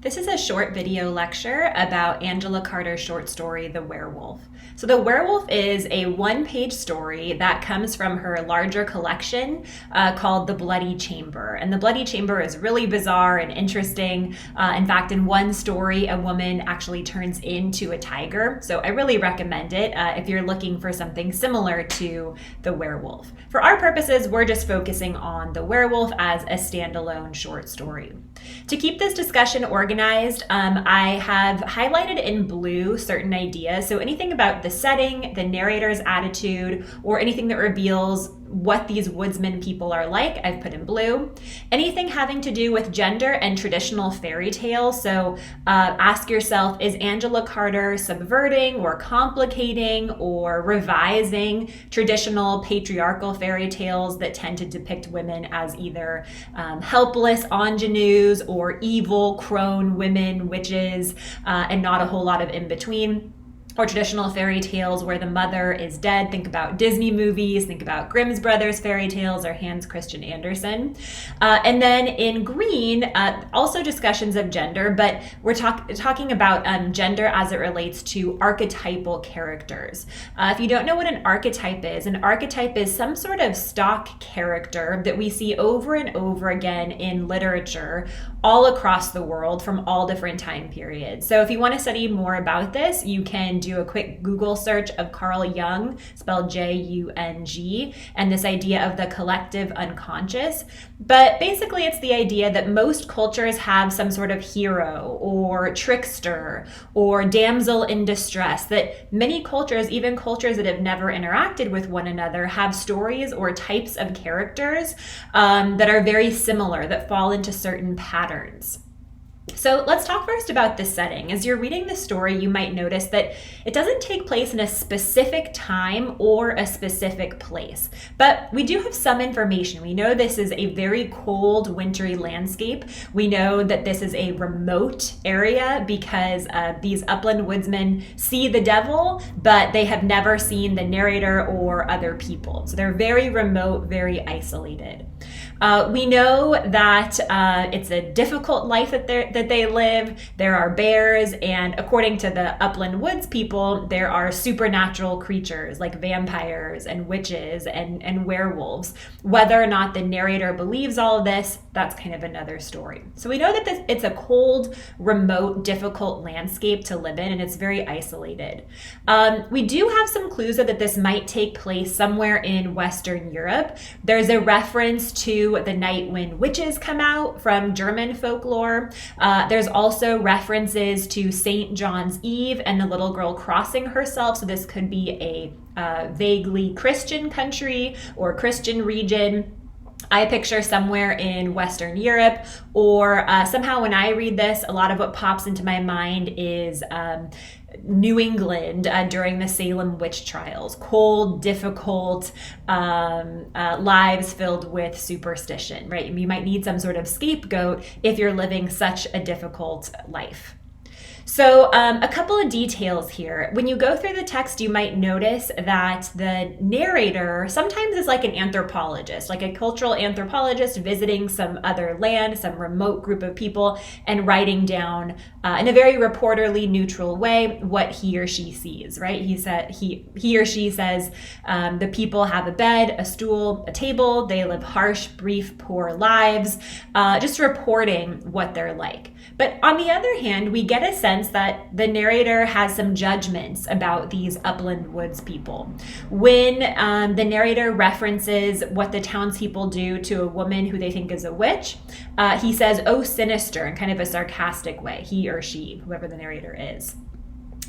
This is a short video lecture about Angela Carter's short story, The Werewolf. So The Werewolf is a one-page story that comes from her larger collection called The Bloody Chamber. And The Bloody Chamber is really bizarre and interesting. In fact, in one story, a woman actually turns into a tiger. So I really recommend it if you're looking for something similar to The Werewolf. For our purposes, we're just focusing on The Werewolf as a standalone short story. To keep this discussion organized, I have highlighted in blue certain ideas. So anything about the setting, the narrator's attitude, or anything that reveals what these woodsman people are like, I've put in blue. Anything having to do with gender and traditional fairy tales. So ask yourself, is Angela Carter subverting or complicating or revising traditional patriarchal fairy tales that tend to depict women as either helpless ingenues or evil crone women, witches, and not a whole lot of in between? Or traditional fairy tales where the mother is dead. Think about Disney movies, think about Grimm's Brothers fairy tales or Hans Christian Andersen. And then in green, also discussions of gender, but we're talking about gender as it relates to archetypal characters. If you don't know what an archetype is some sort of stock character that we see over and over again in literature all across the world from all different time periods. So if you want to study more about this, you can do a quick Google search of Carl Jung, spelled J-U-N-G, and this idea of the collective unconscious. But basically it's the idea that most cultures have some sort of hero or trickster or damsel in distress, that many cultures, even cultures that have never interacted with one another, have stories or types of characters that are very similar, that fall into certain patterns. So let's talk first about the setting. As you're reading the story, you might notice that it doesn't take place in a specific time or a specific place, but we do have some information. We know this is a very cold, wintry landscape. We know that this is a remote area because these upland woodsmen see the devil, but they have never seen the narrator or other people. So they're very remote, very isolated. We know that it's a difficult life that they live. There are bears, and according to the upland woods people, there are supernatural creatures like vampires and witches and werewolves. Whether or not the narrator believes all of this, that's kind of another story. So we know that it's a cold, remote, difficult landscape to live in, and it's very isolated. We do have some clues that this might take place somewhere in Western Europe. There's a reference to the night when witches come out from German folklore. There's also references to St. John's Eve and the little girl crossing herself. So this could be a vaguely Christian country or Christian region. I picture somewhere in Western Europe, or somehow when I read this, a lot of what pops into my mind is New England during the Salem witch trials. Cold, difficult lives filled with superstition, right? You might need some sort of scapegoat if you're living such a difficult life. So a couple of details here. When you go through the text, you might notice that the narrator sometimes is like an anthropologist, like a cultural anthropologist visiting some other land, some remote group of people, and writing down in a very reporterly neutral way what he or she sees, right? He or she says the people have a bed, a stool, a table. They live harsh, brief, poor lives, just reporting what they're like. But on the other hand, we get a sense that the narrator has some judgments about these upland woods people. When the narrator references what the townspeople do to a woman who they think is a witch, he says, "Oh, sinister," in kind of a sarcastic way, he or she, whoever the narrator is.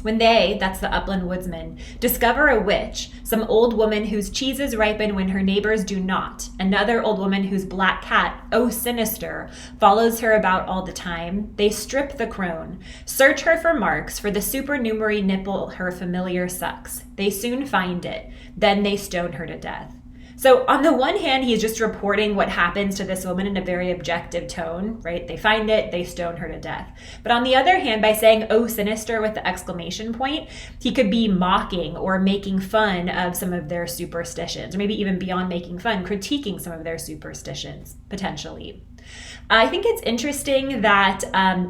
When they, that's the upland woodsman, discover a witch, some old woman whose cheeses ripen when her neighbors do not, another old woman whose black cat, oh sinister, follows her about all the time, they strip the crone, search her for marks, for the supernumerary nipple her familiar sucks. They soon find it, then they stone her to death. So on the one hand, he's just reporting what happens to this woman in a very objective tone, right? They find it, they stone her to death. But on the other hand, by saying, "Oh, sinister," with the exclamation point, he could be mocking or making fun of some of their superstitions, or maybe even beyond making fun, critiquing some of their superstitions, potentially. I think it's interesting that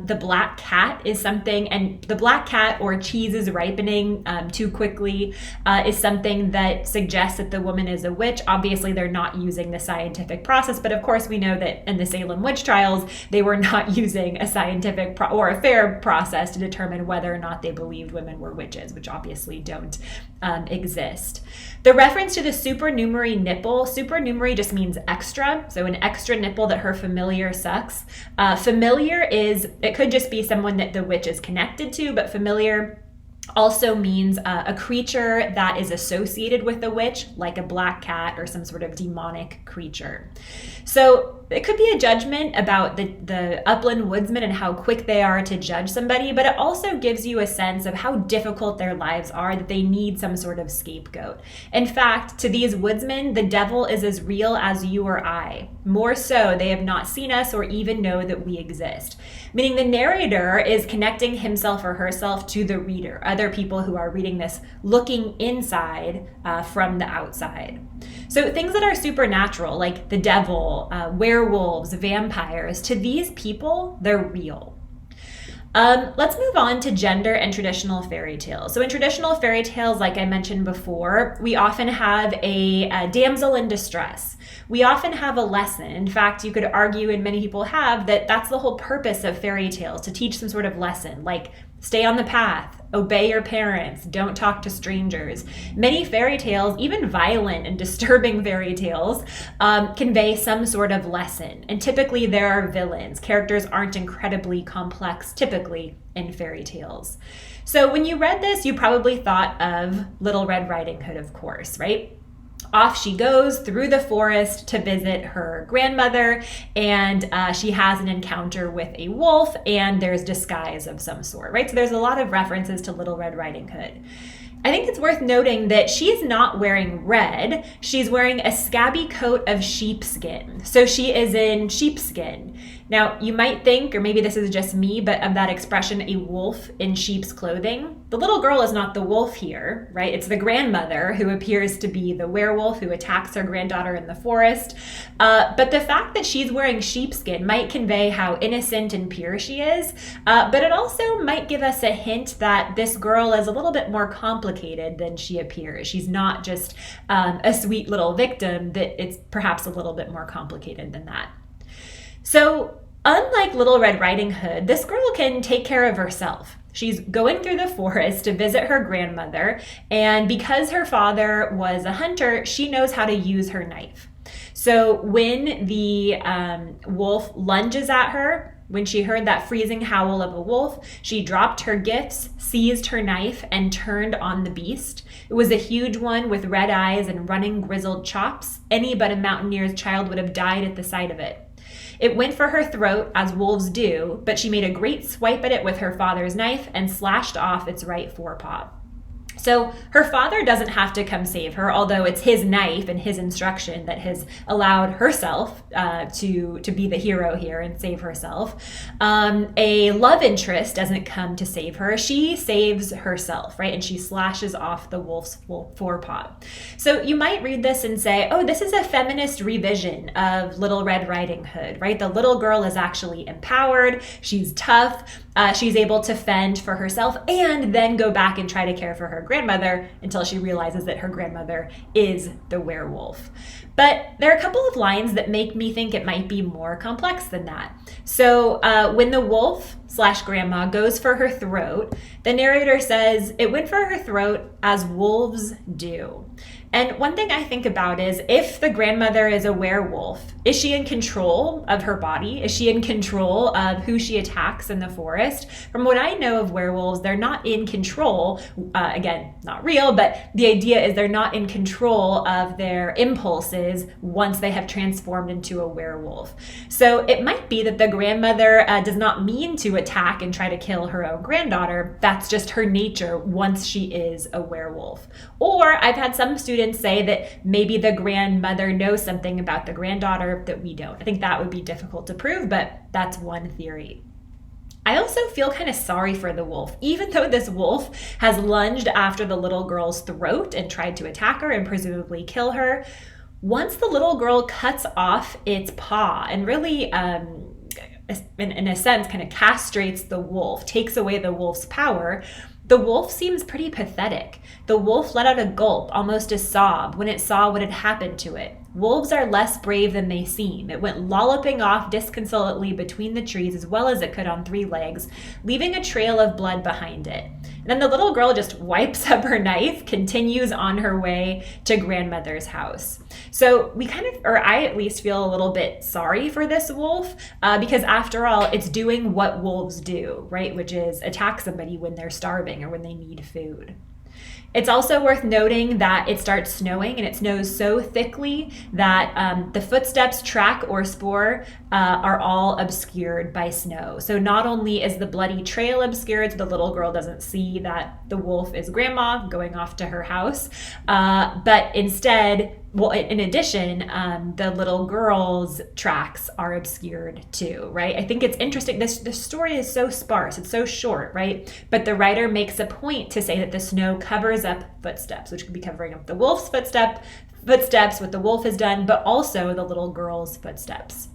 the black cat is something, and the black cat or cheese is ripening too quickly is something that suggests that the woman is a witch. Obviously, they're not using the scientific process, but of course we know that in the Salem witch trials, they were not using a scientific or a fair process to determine whether or not they believed women were witches, which obviously don't exist. The reference to the supernumerary nipple, supernumerary just means extra, so an extra nipple that her familiar sucks. Familiar is, it could just be someone that the witch is connected to, but familiar also means a creature that is associated with the witch, like a black cat or some sort of demonic creature. So it could be a judgment about the upland woodsman and how quick they are to judge somebody, but it also gives you a sense of how difficult their lives are, that they need some sort of scapegoat. In fact, to these woodsmen, the devil is as real as you or I. More so, they have not seen us or even know that we exist. Meaning the narrator is connecting himself or herself to the reader, other people who are reading this, looking inside from the outside. So things that are supernatural, like the devil, werewolves, vampires, to these people, they're real. Let's move on to gender and traditional fairy tales. So in traditional fairy tales, like I mentioned before, we often have a damsel in distress. We often have a lesson. In fact, you could argue, and many people have, that that's the whole purpose of fairy tales, to teach some sort of lesson, like stay on the path, obey your parents, don't talk to strangers. Many fairy tales, even violent and disturbing fairy tales, convey some sort of lesson. And typically there are villains. Characters aren't incredibly complex, typically, in fairy tales. So when you read this, you probably thought of Little Red Riding Hood, of course, right? Off she goes through the forest to visit her grandmother, and she has an encounter with a wolf, and there's disguise of some sort, right? So there's a lot of references to Little Red Riding Hood. I think it's worth noting that she's not wearing red. She's wearing a scabby coat of sheepskin. So she is in sheepskin. Now, you might think, or maybe this is just me, but of that expression, a wolf in sheep's clothing. The little girl is not the wolf here, right? It's the grandmother who appears to be the werewolf who attacks her granddaughter in the forest. But the fact that she's wearing sheepskin might convey how innocent and pure she is, but it also might give us a hint that this girl is a little bit more complicated than she appears. She's not just a sweet little victim, that it's perhaps a little bit more complicated than that. So unlike Little Red Riding Hood, this girl can take care of herself. She's going through the forest to visit her grandmother, and because her father was a hunter, she knows how to use her knife. So when the wolf lunges at her, when she heard that freezing howl of a wolf, she dropped her gifts, seized her knife, and turned on the beast. It was a huge one with red eyes and running grizzled chops. Any but a mountaineer's child would have died at the sight of it. It went for her throat, as wolves do, but she made a great swipe at it with her father's knife and slashed off its right forepaw. So her father doesn't have to come save her, although it's his knife and his instruction that has allowed herself to be the hero here and save herself. A love interest doesn't come to save her. She saves herself, right? And she slashes off the wolf's forepaw. So you might read this and say, oh, this is a feminist revision of Little Red Riding Hood, right? The little girl is actually empowered. She's tough. She's able to fend for herself and then go back and try to care for her grandmother until she realizes that her grandmother is the werewolf. But there are a couple of lines that make me think it might be more complex than that. So when the wolf/grandma goes for her throat, the narrator says, it went for her throat as wolves do. And one thing I think about is, if the grandmother is a werewolf, is she in control of her body? Is she in control of who she attacks in the forest? From what I know of werewolves, they're not in control. Again, not real, but the idea is they're not in control of their impulses once they have transformed into a werewolf. So it might be that the grandmother does not mean to attack and try to kill her own granddaughter. That's just her nature once she is a werewolf. Or I've had some students say that maybe the grandmother knows something about the granddaughter that we don't. I think that would be difficult to prove, but that's one theory. I also feel kind of sorry for the wolf. Even though this wolf has lunged after the little girl's throat and tried to attack her and presumably kill her, Once the little girl cuts off its paw and really, in a sense, kind of castrates the wolf, takes away the wolf's power, the wolf seems pretty pathetic. The wolf let out a gulp, almost a sob, when it saw what had happened to it. Wolves are less brave than they seem. It went lolloping off disconsolately between the trees as well as it could on 3 legs, leaving a trail of blood behind it. And then the little girl just wipes up her knife, continues on her way to grandmother's house. So we kind of, or I at least, feel a little bit sorry for this wolf because after all, it's doing what wolves do, right? Which is attack somebody when they're starving or when they need food. It's also worth noting that it starts snowing, and it snows so thickly that the footsteps, track, or spoor are all obscured by snow. So not only is the bloody trail obscured, so the little girl doesn't see that the wolf is grandma going off to her house, but instead, well, in addition, the little girl's tracks are obscured too, right? I think it's interesting. This story is so sparse. It's so short, right? But the writer makes a point to say that the snow covers up footsteps, which could be covering up the wolf's footsteps, what the wolf has done, but also the little girl's footsteps.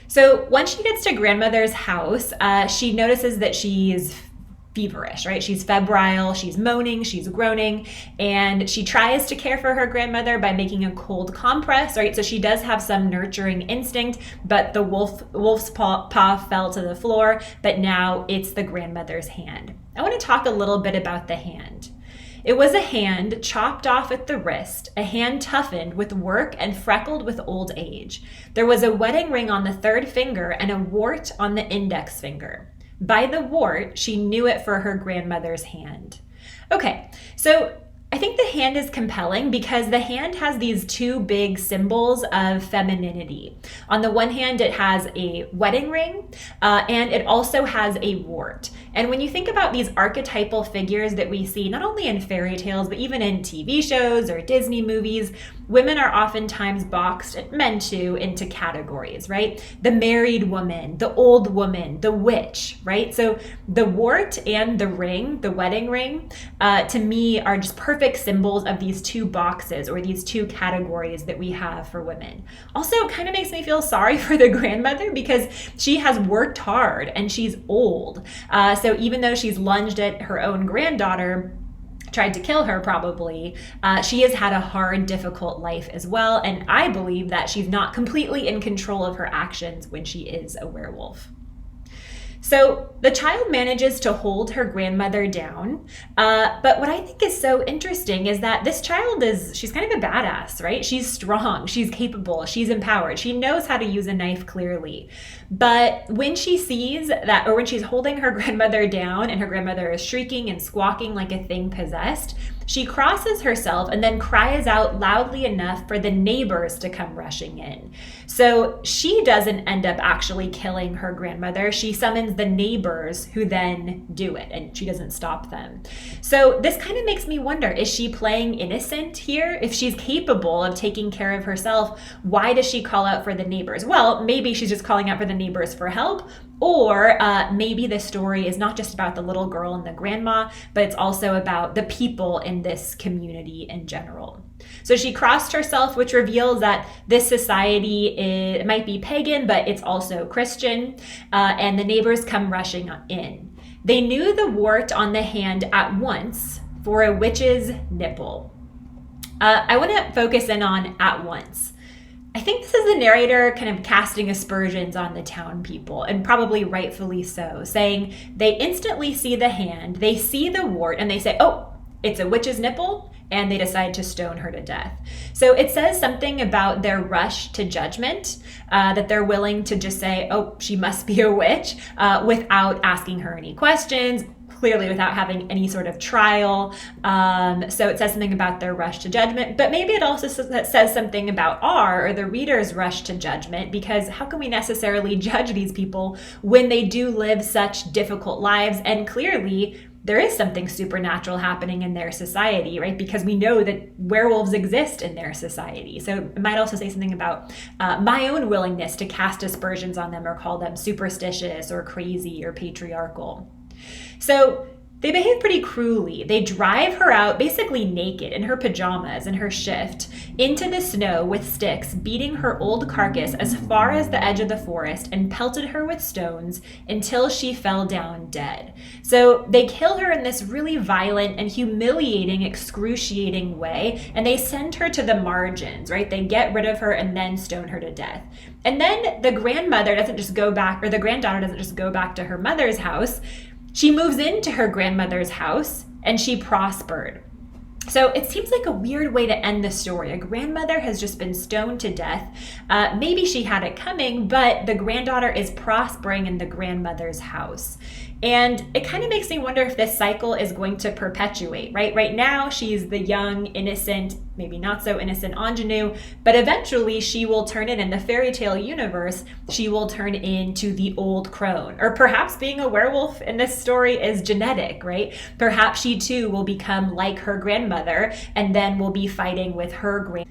So once she gets to grandmother's house, she notices that she's feverish, right? She's febrile, she's moaning, she's groaning, and she tries to care for her grandmother by making a cold compress, right? So she does have some nurturing instinct, but the wolf's paw fell to the floor, but now it's the grandmother's hand. I want to talk a little bit about the hand. It was a hand chopped off at the wrist, a hand toughened with work and freckled with old age. There was a wedding ring on the 3rd finger and a wart on the index finger. By the wart, she knew it for her grandmother's hand. Okay, so I think the hand is compelling because the hand has these 2 big symbols of femininity. On the one hand, it has a wedding ring, and it also has a wart. And when you think about these archetypal figures that we see, not only in fairy tales, but even in TV shows or Disney movies, women are oftentimes boxed, men too, into categories, right? The married woman, the old woman, the witch, right? So the wart and the ring, the wedding ring, to me are just perfect symbols of these 2 boxes or these 2 categories that we have for women. Also, it kind of makes me feel sorry for the grandmother because she has worked hard and she's old. So even though she's lunged at her own granddaughter, tried to kill her probably, she has had a hard, difficult life as well. And I believe that she's not completely in control of her actions when she is a werewolf. So the child manages to hold her grandmother down. But what I think is so interesting is that this child she's kind of a badass, right? She's strong, she's capable, she's empowered. She knows how to use a knife clearly. But when she sees that, or when she's holding her grandmother down and her grandmother is shrieking and squawking like a thing possessed, she crosses herself and then cries out loudly enough for the neighbors to come rushing in. So she doesn't end up actually killing her grandmother. She summons the neighbors who then do it, and she doesn't stop them. So this kind of makes me wonder, is she playing innocent here? If she's capable of taking care of herself, why does she call out for the neighbors? Well, maybe she's just calling out for the neighbors for help, or maybe the story is not just about the little girl and the grandma, but it's also about the people in this community in general. So she crossed herself, which reveals that this society it might be pagan, but it's also Christian, and the neighbors come rushing in. They knew the wart on the hand at once for a witch's nipple. I want to focus in on at once. I think this is the narrator kind of casting aspersions on the town people, and probably rightfully so, saying they instantly see the hand, they see the wart, and they say, oh, it's a witch's nipple, and they decide to stone her to death. So it says something about their rush to judgment, that they're willing to just say, oh, she must be a witch, without asking her any questions, clearly without having any sort of trial. So it says something about their rush to judgment, but maybe it also says something about or the reader's rush to judgment, because how can we necessarily judge these people when they do live such difficult lives? And clearly there is something supernatural happening in their society, right? Because we know that werewolves exist in their society. So it might also say something about my own willingness to cast aspersions on them or call them superstitious or crazy or patriarchal. So They behave pretty cruelly. They drive her out basically naked in her pajamas in her shift into the snow with sticks, beating her old carcass as far as the edge of the forest and pelted her with stones until she fell down dead. So they kill her in this really violent and humiliating, excruciating way, and they send her to the margins, right? They get rid of her and then stone her to death. And then the grandmother doesn't just go back, or the granddaughter doesn't just go back to her mother's house. She moves into her grandmother's house and she prospered. So it seems like a weird way to end the story. A grandmother has just been stoned to death. Maybe she had it coming, but the granddaughter is prospering in the grandmother's house. And it kind of makes me wonder if this cycle is going to perpetuate, right? Right now, she's the young, innocent, maybe not so innocent ingenue, but eventually she will turn in the fairy tale universe, she will turn into the old crone. Or perhaps being a werewolf in this story is genetic, right? Perhaps she too will become like her grandmother and then will be fighting with her grandmother.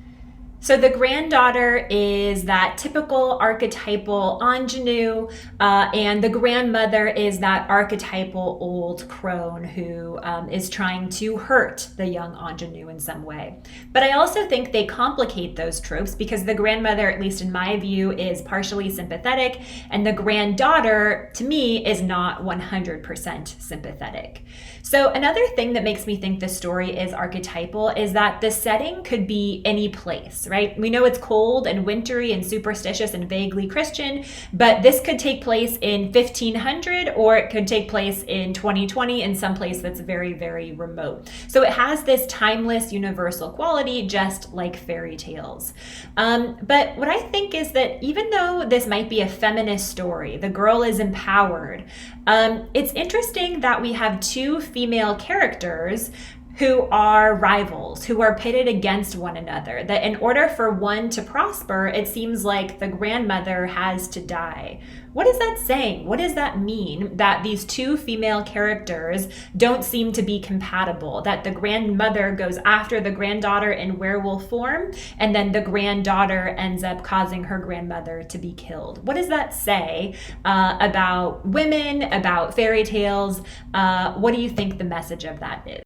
So the granddaughter is that typical archetypal ingenue, and the grandmother is that archetypal old crone who is trying to hurt the young ingenue in some way. But I also think they complicate those tropes because the grandmother, at least in my view, is partially sympathetic, and the granddaughter, to me, is not 100% sympathetic. So another thing that makes me think this story is archetypal is that the setting could be any place, right? We know it's cold and wintry and superstitious and vaguely Christian, but this could take place in 1500 or it could take place in 2020 in some place that's very, very remote. So it has this timeless universal quality, just like fairy tales. But what I think is that even though this might be a feminist story, the girl is empowered, it's interesting that we have two female characters who are rivals, who are pitted against one another, that in order for one to prosper, it seems like the grandmother has to die. What is that saying? What does that mean that these two female characters don't seem to be compatible, that the grandmother goes after the granddaughter in werewolf form, and then the granddaughter ends up causing her grandmother to be killed? What does that say about women, about fairy tales? What do you think the message of that is?